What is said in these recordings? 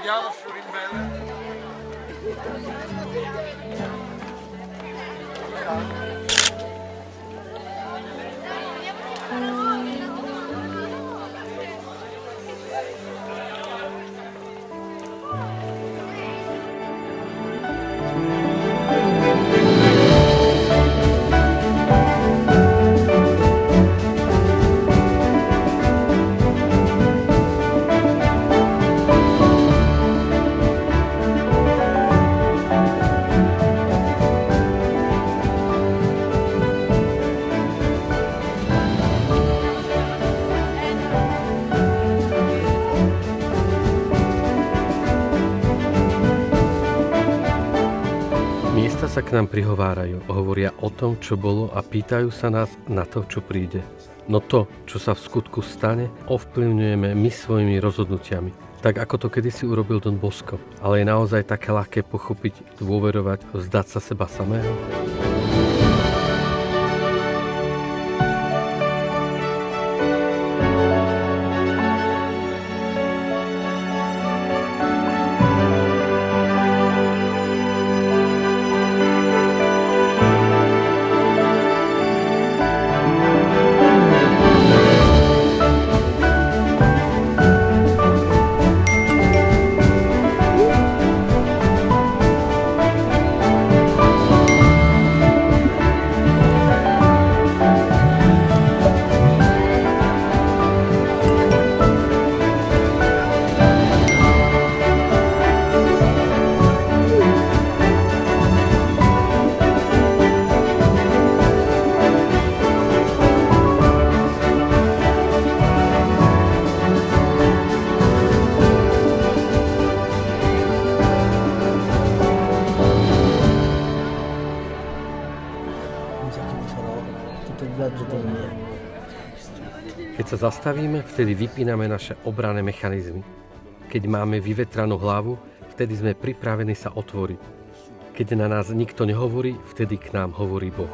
Andiamo su Rimbelle. Miesta sa k nám prihovárajú, hovoria o tom, čo bolo a pýtajú sa nás na to, čo príde. No to, čo sa v skutku stane, ovplyvňujeme my svojimi rozhodnutiami. Tak ako to kedysi urobil Don Bosco. Ale je naozaj také ľahké pochopiť, dôverovať, vzdať sa seba samého? Keď sa zastavíme, vtedy vypíname naše obranné mechanizmy. Keď máme vyvetranú hlavu, vtedy sme pripravení sa otvoriť. Keď na nás nikto nehovorí, vtedy k nám hovorí Boh.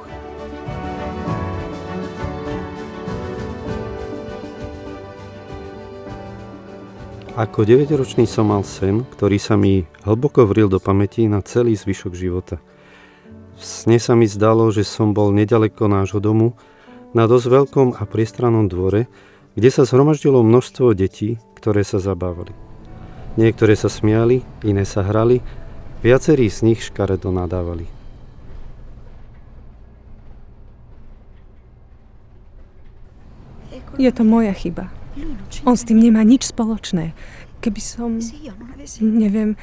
Ako 9-ročný som mal sen, ktorý sa mi hlboko vril do pamäti na celý zvyšok života. V sne sa mi zdalo, že som bol nedaleko nášho domu, na dosť veľkom a priestrannom dvore, kde sa zhromaždilo množstvo detí, ktoré sa zabávali. Niektoré sa smiali, iné sa hrali, viacerí z nich škaredo nadávali. Je to moja chyba. On s tým nemá nič spoločné. Keby som... Neviem...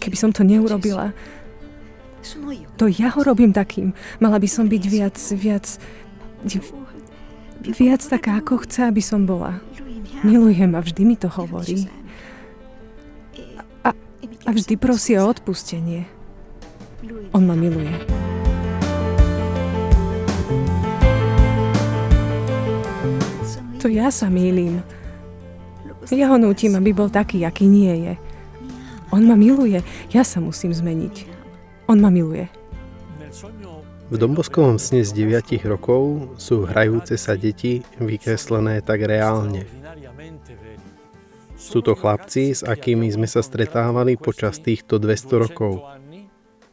Keby som to neurobila... To ja ho robím takým. Mala by som byť viac taká, ako chce, aby som bola. Miluje ma, vždy mi to hovorí. A vždy prosí o odpustenie. On ma miluje. To ja sa mýlim. Ja ho nútim, aby bol taký, aký nie je. On ma miluje, ja sa musím zmeniť. On ma miluje. V Domboskovom sne z 9 rokov sú hrajúce sa deti vykreslené tak reálne. Sú to chlapci, s akými sme sa stretávali počas týchto 200 rokov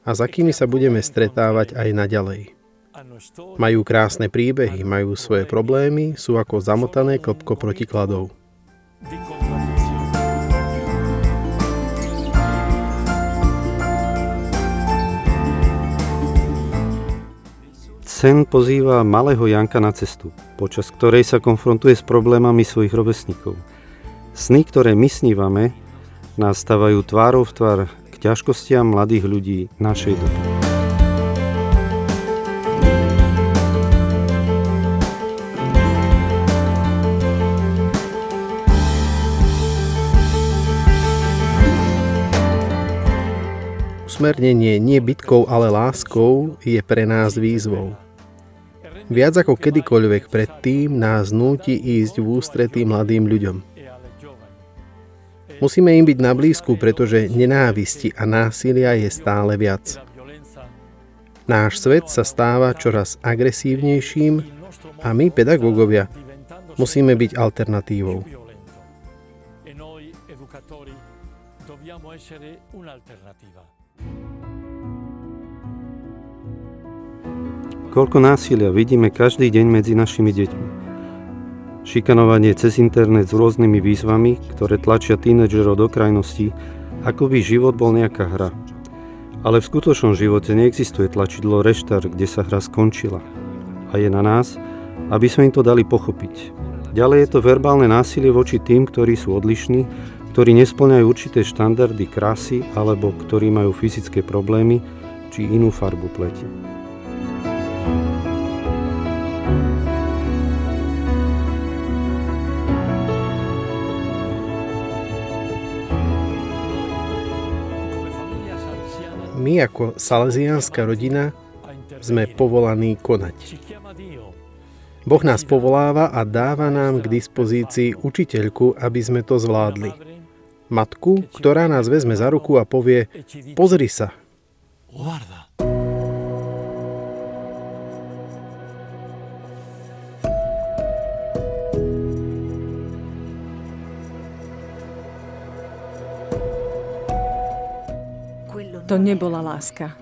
a s akými sa budeme stretávať aj naďalej. Majú krásne príbehy, majú svoje problémy, sú ako zamotané klpko protikladov. Sen pozýva malého Janka na cestu, počas ktorej sa konfrontuje s problémami svojich rovesníkov. Sny, ktoré my snívame, nás stavajú tvárou v tvár k ťažkostiam mladých ľudí našej doby. Usmernenie nie bitkou, ale láskou je pre nás výzvou. Viac ako kedykoľvek predtým nás núti ísť v ústretí mladým ľuďom. Musíme im byť na blízku, pretože nenávisti a násilia je stále viac. Náš svet sa stáva čoraz agresívnejším a my, pedagógovia, musíme byť alternatívou. Koľko násilia vidíme každý deň medzi našimi deťmi. Šikanovanie cez internet s rôznymi výzvami, ktoré tlačia tínedžerov do krajností, ako by život bol nejaká hra. Ale v skutočnom živote neexistuje tlačidlo reštart, kde sa hra skončila. A je na nás, aby sme im to dali pochopiť. Ďalej je to verbálne násilie voči tým, ktorí sú odlišní, ktorí nespĺňajú určité štandardy krásy alebo ktorí majú fyzické problémy či inú farbu pleti. My ako salesiánska rodina sme povolaní konať. Boh nás povoláva a dáva nám k dispozícii učiteľku, aby sme to zvládli. Matku, ktorá nás vezme za ruku a povie: pozri sa. To nebola láska.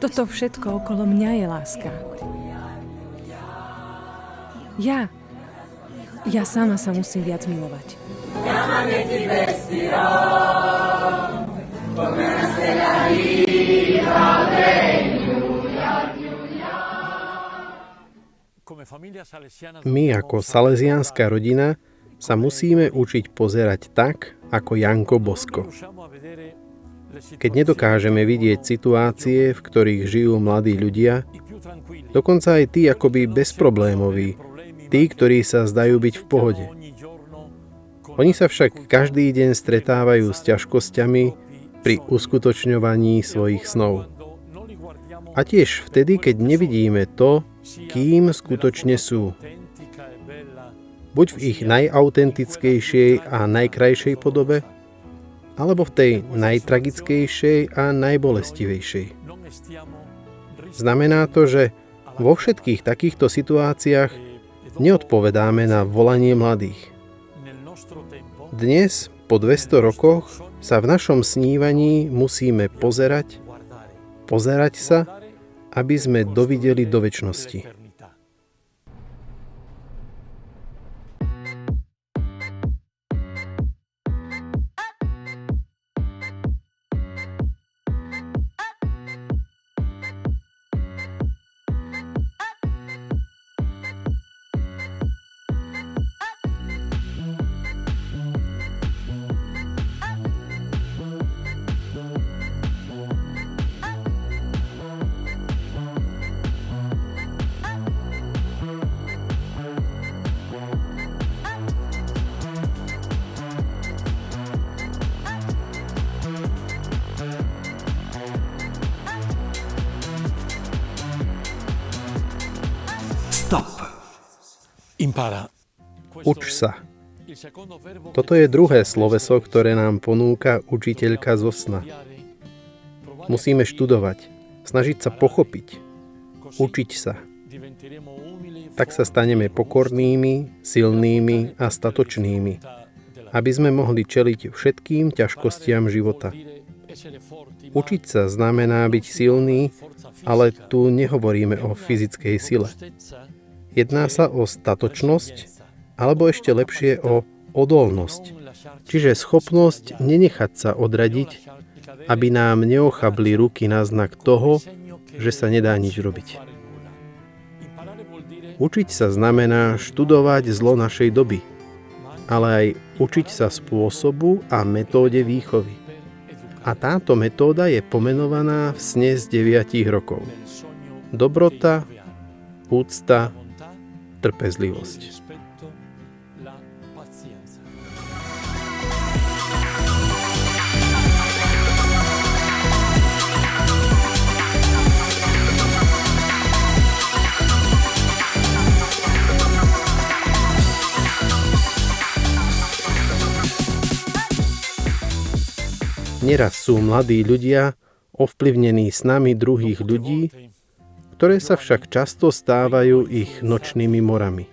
Toto všetko okolo mňa je láska. Ja sama sa musím viac milovať. My ako salesiánska rodina sa musíme učiť pozerať tak, ako Janko Bosko. Keď nedokážeme vidieť situácie, v ktorých žijú mladí ľudia, dokonca aj tí akoby bezproblémoví, tí, ktorí sa zdajú byť v pohode. Oni sa však každý deň stretávajú s ťažkosťami pri uskutočňovaní svojich snov. A tiež vtedy, keď nevidíme to, kým skutočne sú. Buď v ich najautentickejšej a najkrajšej podobe, alebo v tej najtragickejšej a najbolestivejšej. Znamená to, že vo všetkých takýchto situáciách neodpovedáme na volanie mladých. Dnes, po 200 rokoch, sa v našom snívaní musíme pozerať sa, aby sme dovideli do večnosti. Uč sa. Toto je druhé sloveso, ktoré nám ponúka učiteľka zo sna. Musíme študovať, snažiť sa pochopiť, učiť sa. Tak sa staneme pokornými, silnými a statočnými, aby sme mohli čeliť všetkým ťažkostiam života. Učiť sa znamená byť silný, ale tu nehovoríme o fyzickej sile. Jedná sa o statočnosť, alebo ešte lepšie o odolnosť, čiže schopnosť nenechať sa odradiť, aby nám neochabli ruky na znak toho, že sa nedá nič robiť. Učiť sa znamená študovať zlo našej doby, ale aj učiť sa spôsobu a metóde výchovy. A táto metóda je pomenovaná v sne z 9 rokov. Dobrota, úcta, trpezlivosť. Neraz sú mladí ľudia ovplyvnení snami druhých ľudí, ktoré sa však často stávajú ich nočnými morami.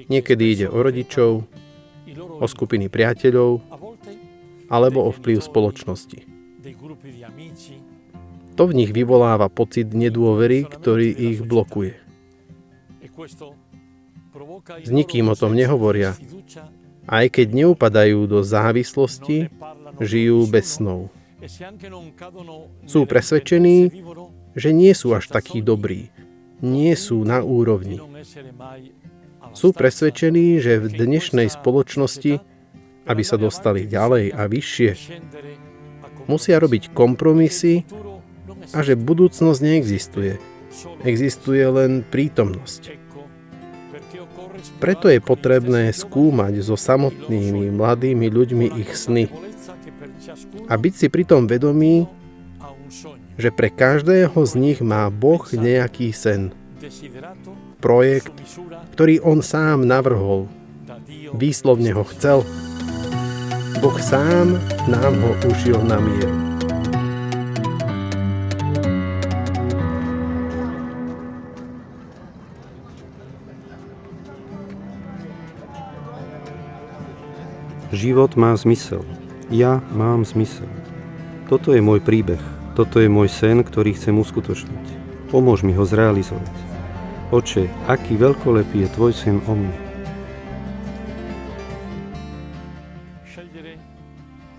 Niekedy ide o rodičov, o skupiny priateľov alebo o vplyv spoločnosti. To v nich vyvoláva pocit nedôvery, ktorý ich blokuje. S nikým o tom nehovoria. Aj keď neupadajú do závislosti, žijú bez snov. Sú presvedčení, že nie sú až takí dobrí, nie sú na úrovni. Sú presvedčení, že v dnešnej spoločnosti, aby sa dostali ďalej a vyššie, musia robiť kompromisy a že budúcnosť neexistuje. Existuje len prítomnosť. Preto je potrebné skúmať so samotnými mladými ľuďmi ich sny a byť si pritom vedomý, že pre každého z nich má Boh nejaký sen. Projekt, ktorý on sám navrhol. Výslovne ho chcel. Boh sám nám ho ušil na mieru. Život má zmysel. Ja mám zmysel. Toto je môj príbeh. Toto je môj sen, ktorý chcem uskutočniť. Pomôž mi ho zrealizovať. Oče, aký veľkolepý je tvoj sen o mne.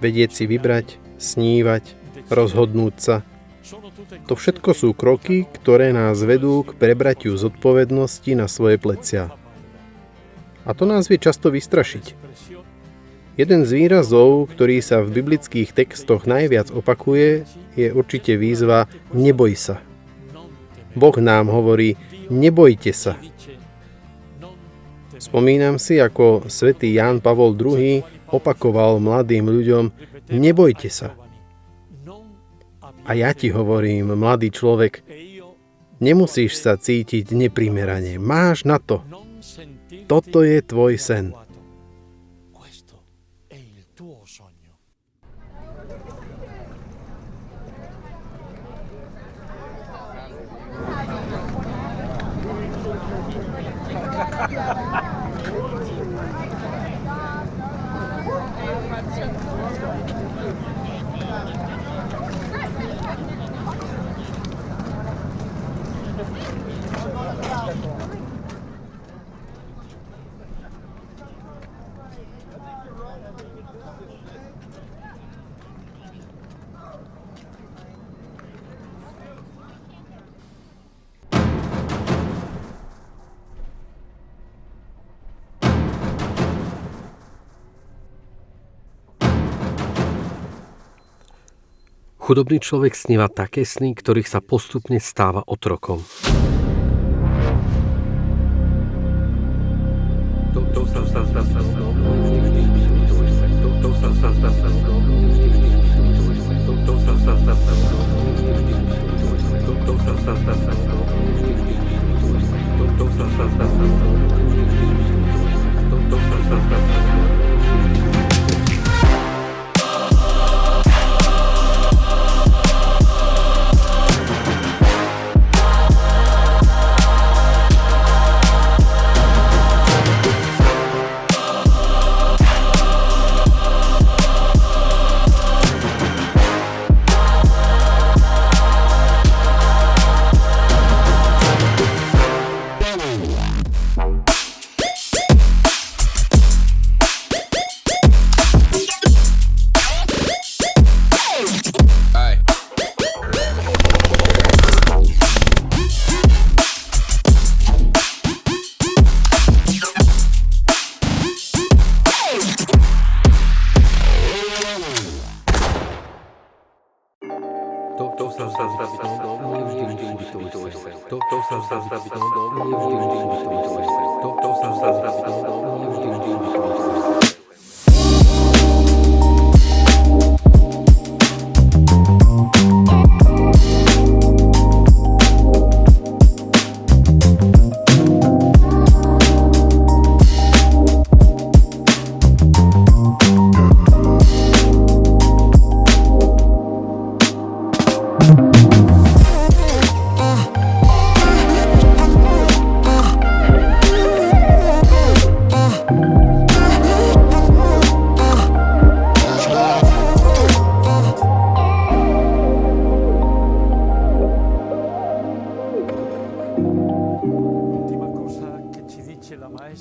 Vedieť si vybrať, snívať, rozhodnúť sa. To všetko sú kroky, ktoré nás vedú k prebratiu zodpovednosti na svoje plecia. A to nás vie často vystrašiť. Jeden z výrazov, ktorý sa v biblických textoch najviac opakuje, je určite výzva neboj sa. Boh nám hovorí, nebojte sa. Spomínam si, ako svätý Ján Pavol II opakoval mladým ľuďom, nebojte sa. A ja ti hovorím, mladý človek, nemusíš sa cítiť neprimerane. Máš na to. Toto je tvoj sen. Chudobný človek sníva také sny, ktorých sa postupne stáva otrokom.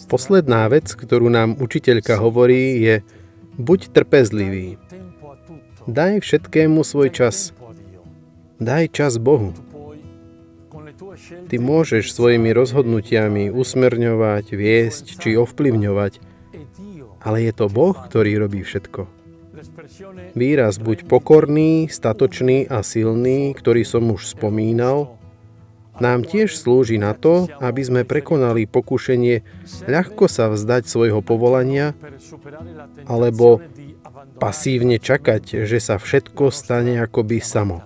Posledná vec, ktorú nám učiteľka hovorí, je: buď trpezlivý. Daj všetkému svoj čas. Daj čas Bohu. Ty môžeš svojimi rozhodnutiami usmerňovať, viesť či ovplyvňovať, ale je to Boh, ktorý robí všetko. Výraz buď pokorný, statočný a silný, ktorý som už spomínal, nám tiež slúži na to, aby sme prekonali pokušenie ľahko sa vzdať svojho povolania alebo pasívne čakať, že sa všetko stane akoby samo.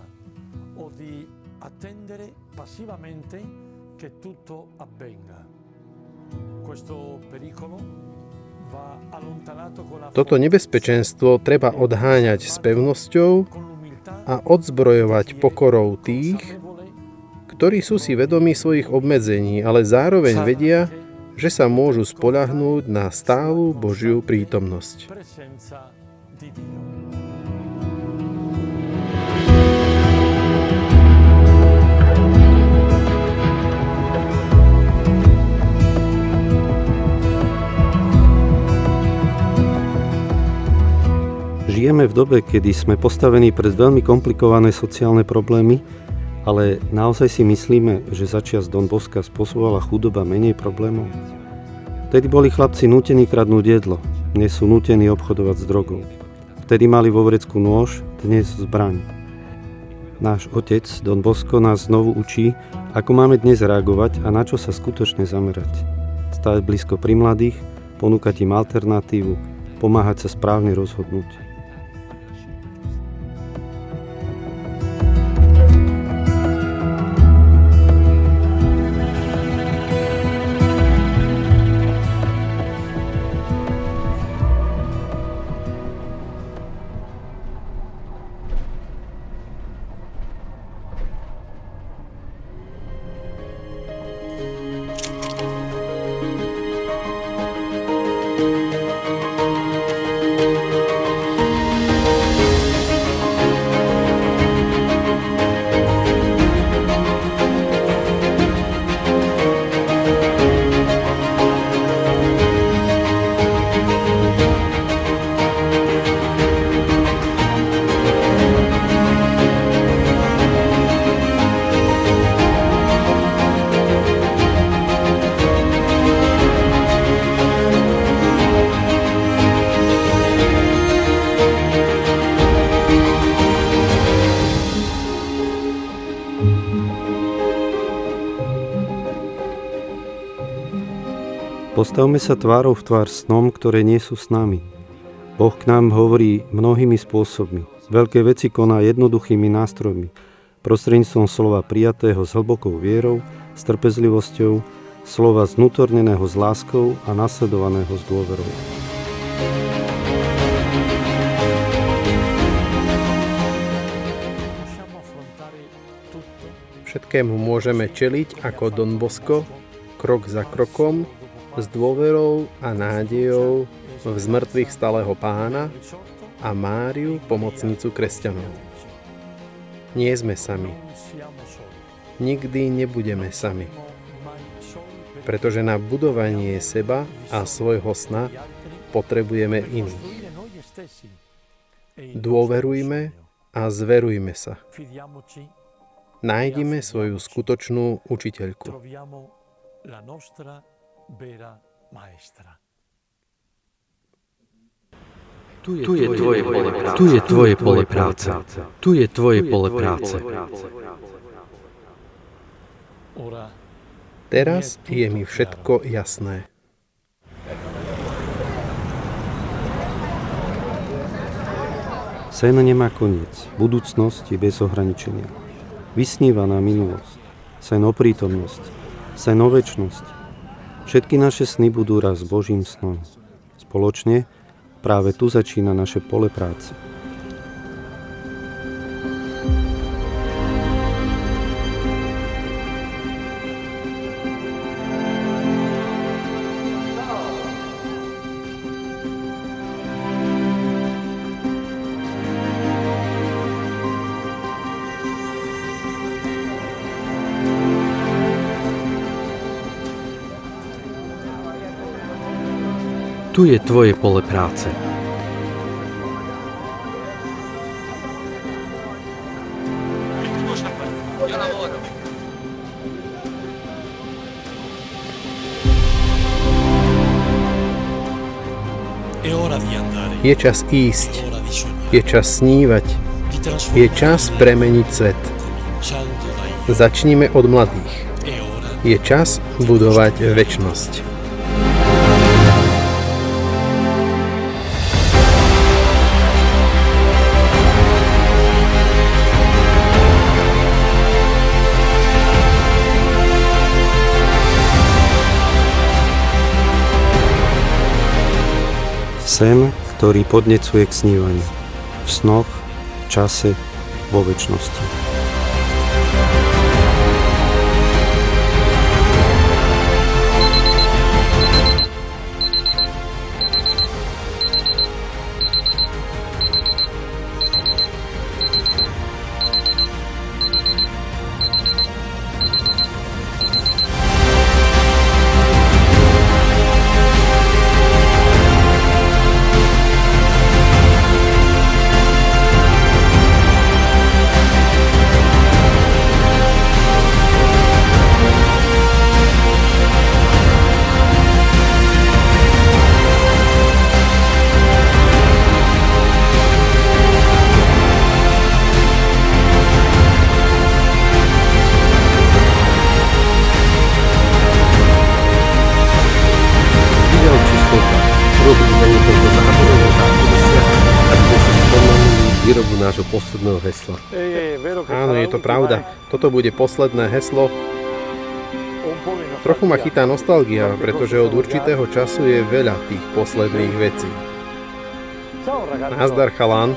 Toto nebezpečenstvo treba odháňať s pevnosťou a odzbrojovať pokorou tých, ktorí sú si vedomí svojich obmedzení, ale zároveň vedia, že sa môžu spoľahnúť na stálu Božiu prítomnosť. Žijeme v dobe, kedy sme postavení pred veľmi komplikované sociálne problémy, ale naozaj si myslíme, že začias Don Bosca spôsobovala chudoba menej problémov? Vtedy boli chlapci nútení kradnúť jedlo, dnes sú nútení obchodovať s drogou. Vtedy mali vo vrecku nôž, dnes zbraň. Náš otec, Don Bosco, nás znovu učí, ako máme dnes reagovať a na čo sa skutočne zamerať. Stáť blízko pri mladých, ponúkať im alternatívu, pomáhať sa správne rozhodnúť. Postavme sa tvárou v tvár snom, ktoré nie sú s nami. Boh k nám hovorí mnohými spôsobmi. Veľké veci koná jednoduchými nástrojmi, prostredníctvom slova prijatého s hlbokou vierou, s trpezlivosťou, slova znutorneného s láskou a nasledovaného s dôverou. Všetkému môžeme čeliť ako Don Bosco, krok za krokom, s dôverou a nádejou v zmrtvých stalého Pána a Máriu, pomocnicu kresťanov. Nie sme sami. Nikdy nebudeme sami. Pretože na budovanie seba a svojho sna potrebujeme iných. Dôverujme a zverujme sa. Nájdime svoju skutočnú učiteľku. Tu je tvoje pole práce. Tu je tvoje pole práce. Teraz je mi všetko jasné. Sen nemá koniec, budúcnosť je bez ohraničenia. Vysnívaná minulosť, sen o prítomnosť, sen o večnosť. Všetky naše sny budú raz Božím snom. Spoločne práve tu začína naše pole práce. Tu je tvoje pole práce. Je čas ísť. Je čas snívať. Je čas premeniť svet. Začnime od mladých. Je čas budovať večnosť. Sen, ktorý podnecuje k snívaniu. V snoch, čase, vo večnosti. Výrobu nášho posledného hesla. Áno, je to pravda. Toto bude posledné heslo. Trochu ma chytá nostalgia, pretože od určitého času je veľa tých posledných vecí. Nazdar, chalán.